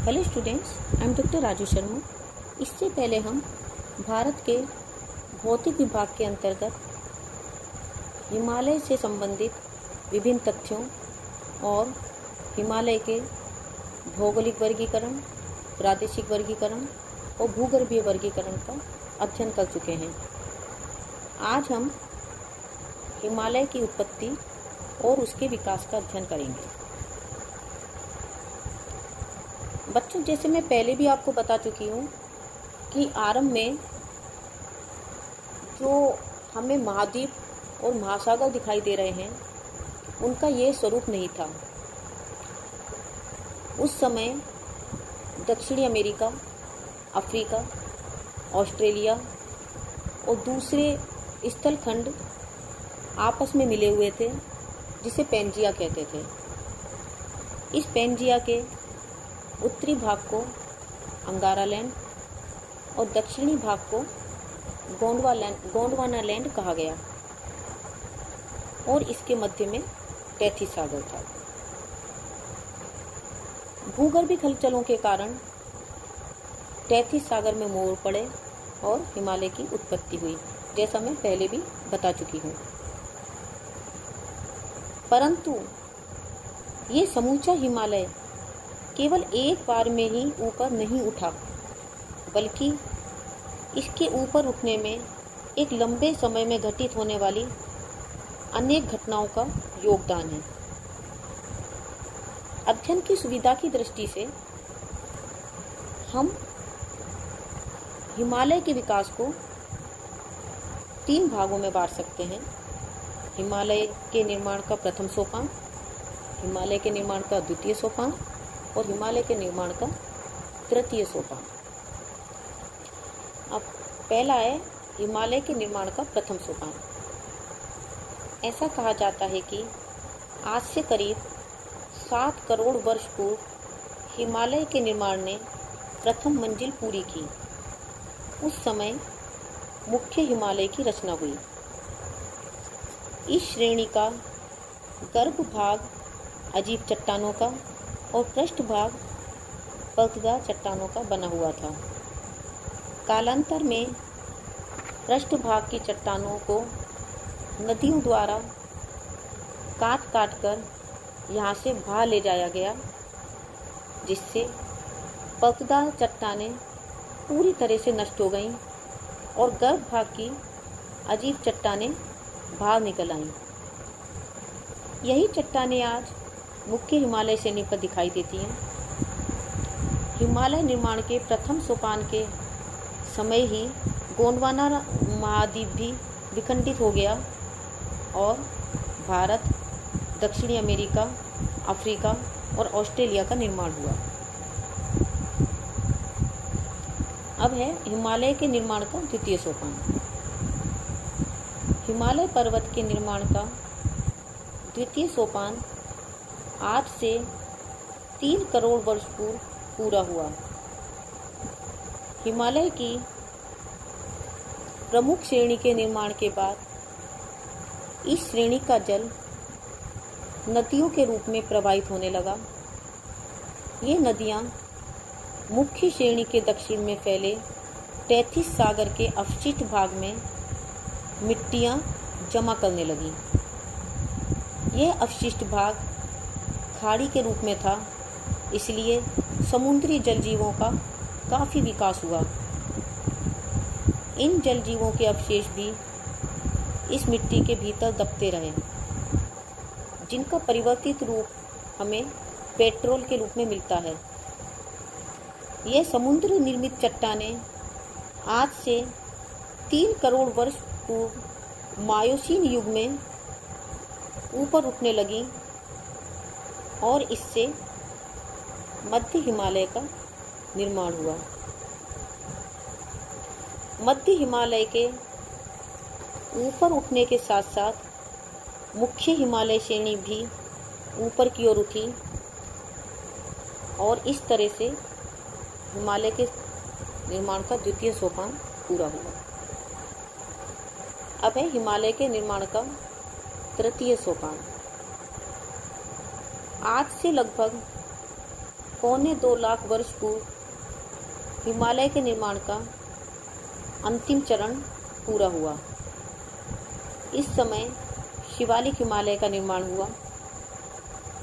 Hello students, I am doctor Raju Sharma. इससे पहले हम भारत के भौतिक विभाग के अंतर्गत हिमालय से संबंधित विभिन्न तथ्यों और हिमालय के भौगोलिक वर्गीकरण, प्रादेशिक वर्गीकरण और भूगर्भीय वर्गीकरण का अध्ययन कर चुके हैं। आज हम हिमालय की उत्पत्ति और उसके विकास का अध्ययन करेंगे। बच्चों, जैसे मैं पहले भी आपको बता चुकी हूँ कि आरंभ में जो हमें महाद्वीप और महासागर दिखाई दे रहे हैं, उनका ये स्वरूप नहीं था। उस समय दक्षिणी अमेरिका, अफ्रीका, ऑस्ट्रेलिया और दूसरे स्थलखंड आपस में मिले हुए थे, जिसे पेंजिया कहते थे। इस पेंजिया के उत्तरी भाग को अंगारा लैंड और दक्षिणी भाग को गोंडवाना लैंड कहा गया और इसके मध्य में तैथिस सागर था। भूगर्भिक हलचलों के कारण तैथिस सागर में मोड़ पड़े और हिमालय की उत्पत्ति हुई, जैसा मैं पहले भी बता चुकी हूँ। परंतु ये समूचा हिमालय केवल एक बार में ही ऊपर नहीं उठा, बल्कि इसके ऊपर उठने में एक लंबे समय में घटित होने वाली अनेक घटनाओं का योगदान है। अध्ययन की सुविधा की दृष्टि से हम हिमालय के विकास को 3 भागों में बांट सकते हैं। हिमालय के निर्माण का प्रथम सोपान, हिमालय के निर्माण का द्वितीय सोपान और हिमालय के निर्माण का तृतीय सोपान। अब पहला है हिमालय के निर्माण का प्रथम सोपान। ऐसा कहा जाता है कि आज से करीब 7 करोड़ वर्ष पूर्व हिमालय के निर्माण ने प्रथम मंजिल पूरी की। उस समय मुख्य हिमालय की रचना हुई। इस श्रेणी का गर्भ भाग अजीब चट्टानों का और पृष्ठभाग पर्वतदार चट्टानों का बना हुआ था। कालांतर में पृष्ठभाग की चट्टानों को नदियों द्वारा काट काट कर यहाँ से बाहर ले जाया गया, जिससे पर्वतदार चट्टानें पूरी तरह से नष्ट हो गईं और गर्भ भाग की अजीब चट्टानें बाहर निकल आईं। यही चट्टानें आज मुख्य हिमालय श्रेणी पर दिखाई देती हैं। हिमालय निर्माण के प्रथम सोपान के समय ही गोंडवाना महाद्वीप भी विखंडित हो गया और भारत, दक्षिणी अमेरिका, अफ्रीका और ऑस्ट्रेलिया का निर्माण हुआ। अब है हिमालय के निर्माण का द्वितीय सोपान। हिमालय पर्वत के निर्माण का द्वितीय सोपान आज से 3 करोड़ वर्ष पूर्व पूरा हुआ। हिमालय की प्रमुख श्रेणी के निर्माण के बाद इस श्रेणी का जल नदियों के रूप में प्रवाहित होने लगा। ये नदियाँ मुख्य श्रेणी के दक्षिण में फैले तैथिस सागर के अवशिष्ट भाग में मिट्टियाँ जमा करने लगीं। यह अवशिष्ट भाग खाड़ी के रूप में था, इसलिए समुद्री जल जीवों का काफ़ी विकास हुआ। इन जल जीवों के अवशेष भी इस मिट्टी के भीतर दबते रहे, जिनका परिवर्तित रूप हमें पेट्रोल के रूप में मिलता है। यह समुद्र निर्मित चट्टानें आज से 3 करोड़ वर्ष पूर्व मायोसीन युग में ऊपर उठने लगीं और इससे मध्य हिमालय का निर्माण हुआ। मध्य हिमालय के ऊपर उठने के साथ साथ मुख्य हिमालय श्रेणी भी ऊपर की ओर उठी और इस तरह से हिमालय के निर्माण का द्वितीय सोपान पूरा हुआ। अब है हिमालय के निर्माण का तृतीय सोपान। आज से लगभग 2.25 लाख वर्ष पूर्व हिमालय के निर्माण का अंतिम चरण पूरा हुआ। इस समय शिवालिक हिमालय का निर्माण हुआ।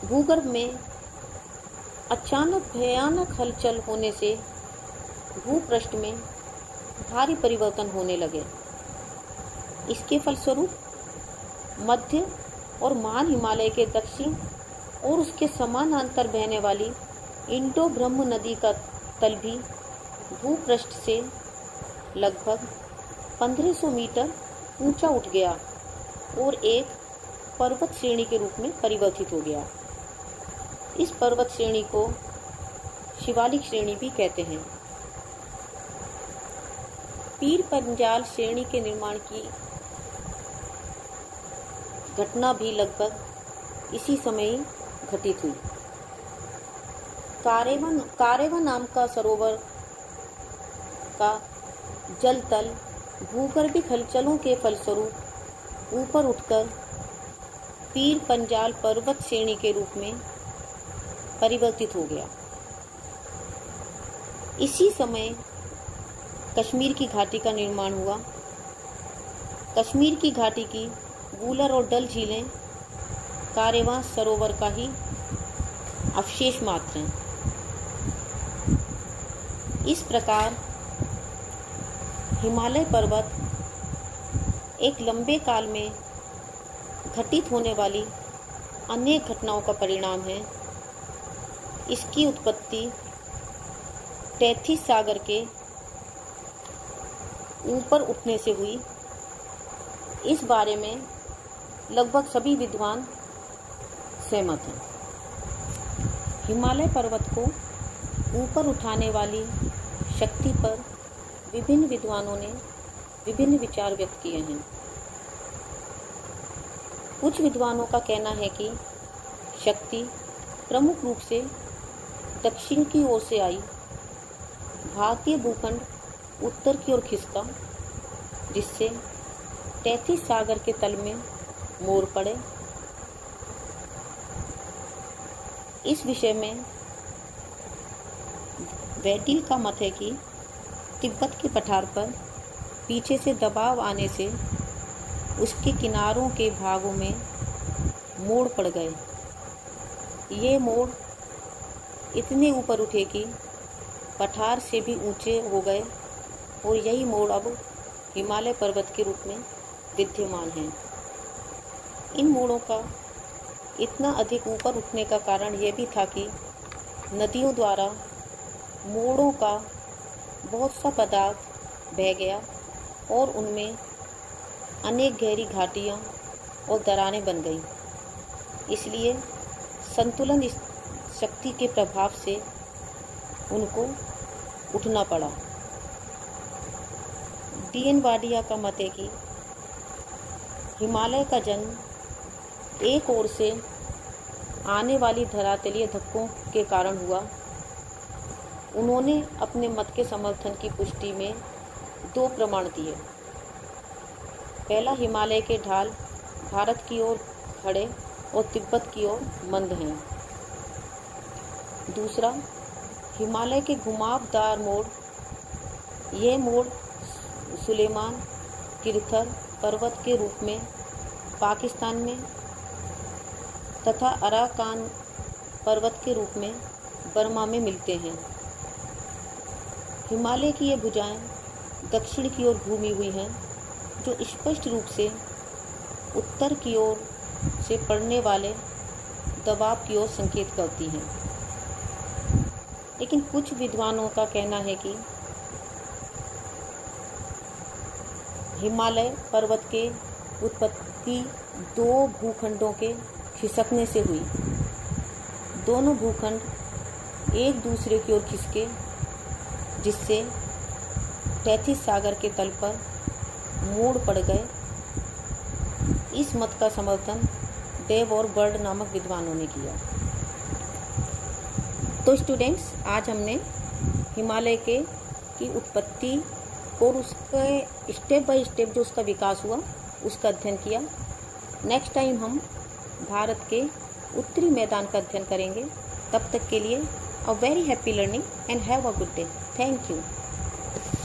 भूगर्भ में अचानक भयानक हलचल होने से भूपृष्ठ में भारी परिवर्तन होने लगे। इसके फलस्वरूप मध्य और महान हिमालय के दक्षिण और उसके समानांतर बहने वाली इंडो ब्रह्म नदी का तल भी भूपृष्ठ से लगभग 1500 मीटर ऊंचा उठ गया और एक पर्वत श्रेणी के रूप में परिवर्तित हो गया। इस पर्वत श्रेणी को शिवालिक श्रेणी भी कहते हैं। पीर पंजाल श्रेणी के निर्माण की घटना भी लगभग इसी समय ही घटित हुई। कारेवन नाम का सरोवर का जल तल भूगर्भिक हलचलों के फलस्वरूप ऊपर उठकर पीर पंजाल पर्वत श्रेणी के रूप में परिवर्तित हो गया। इसी समय कश्मीर की घाटी का निर्माण हुआ। कश्मीर की घाटी की वूलर और डल झीलें कारेवां सरोवर का ही अवशेष मात्र हैं। इस प्रकार हिमालय पर्वत एक लंबे काल में घटित होने वाली अनेक घटनाओं का परिणाम है। इसकी उत्पत्ति तैथिस सागर के ऊपर उठने से हुई। इस बारे में लगभग सभी विद्वान सहमत हैं। हिमालय पर्वत को ऊपर उठाने वाली शक्ति पर विभिन्न विद्वानों ने विभिन्न विचार व्यक्त किए हैं। कुछ विद्वानों का कहना है कि शक्ति प्रमुख रूप से दक्षिण की ओर से आई। भारतीय भूखंड उत्तर की ओर खिसका, जिससे तैथिस सागर के तल में मोड़ पड़े। इस विषय में वैटिल का मत है कि तिब्बत के पठार पर पीछे से दबाव आने से उसके किनारों के भागों में मोड़ पड़ गए। ये मोड़ इतने ऊपर उठे कि पठार से भी ऊंचे हो गए और यही मोड़ अब हिमालय पर्वत के रूप में विद्यमान है। इन मोड़ों का इतना अधिक ऊपर उठने का कारण यह भी था कि नदियों द्वारा मोड़ों का बहुत सा पदार्थ बह गया और उनमें अनेक गहरी घाटियाँ और दरारें बन गई। इसलिए संतुलन इस शक्ति के प्रभाव से उनको उठना पड़ा। डी.एन. वाडिया का मत है कि हिमालय का जन्म एक ओर से आने वाली धरातलीय धक्कों के कारण हुआ। उन्होंने अपने मत के समर्थन की पुष्टि में 2 प्रमाण दिए। पहला, हिमालय के ढाल भारत की ओर खड़े और तिब्बत की ओर मंद हैं। दूसरा, हिमालय के घुमावदार मोड़, यह मोड़ सुलेमान किरथर पर्वत के रूप में पाकिस्तान में तथा अराकान पर्वत के रूप में बर्मा में मिलते हैं। हिमालय की ये भुजाएं दक्षिण की ओर घूमी हुई हैं, जो स्पष्ट रूप से उत्तर की ओर से पड़ने वाले दबाव की ओर संकेत करती हैं। लेकिन कुछ विद्वानों का कहना है कि हिमालय पर्वत के उत्पत्ति 2 भूखंडों के खिसकने से हुई। दोनों भूखंड एक दूसरे की ओर खिसके, जिससे तैथिस सागर के तल पर मोड़ पड़ गए। इस मत का समर्थन डेव और बर्ड नामक विद्वानों ने किया। तो स्टूडेंट्स, आज हमने हिमालय की उत्पत्ति और उसके स्टेप बाय स्टेप जो उसका विकास हुआ उसका अध्ययन किया। नेक्स्ट टाइम हम भारत के उत्तरी मैदान का अध्ययन करेंगे। तब तक के लिए a very happy learning and have a good day. Thank you.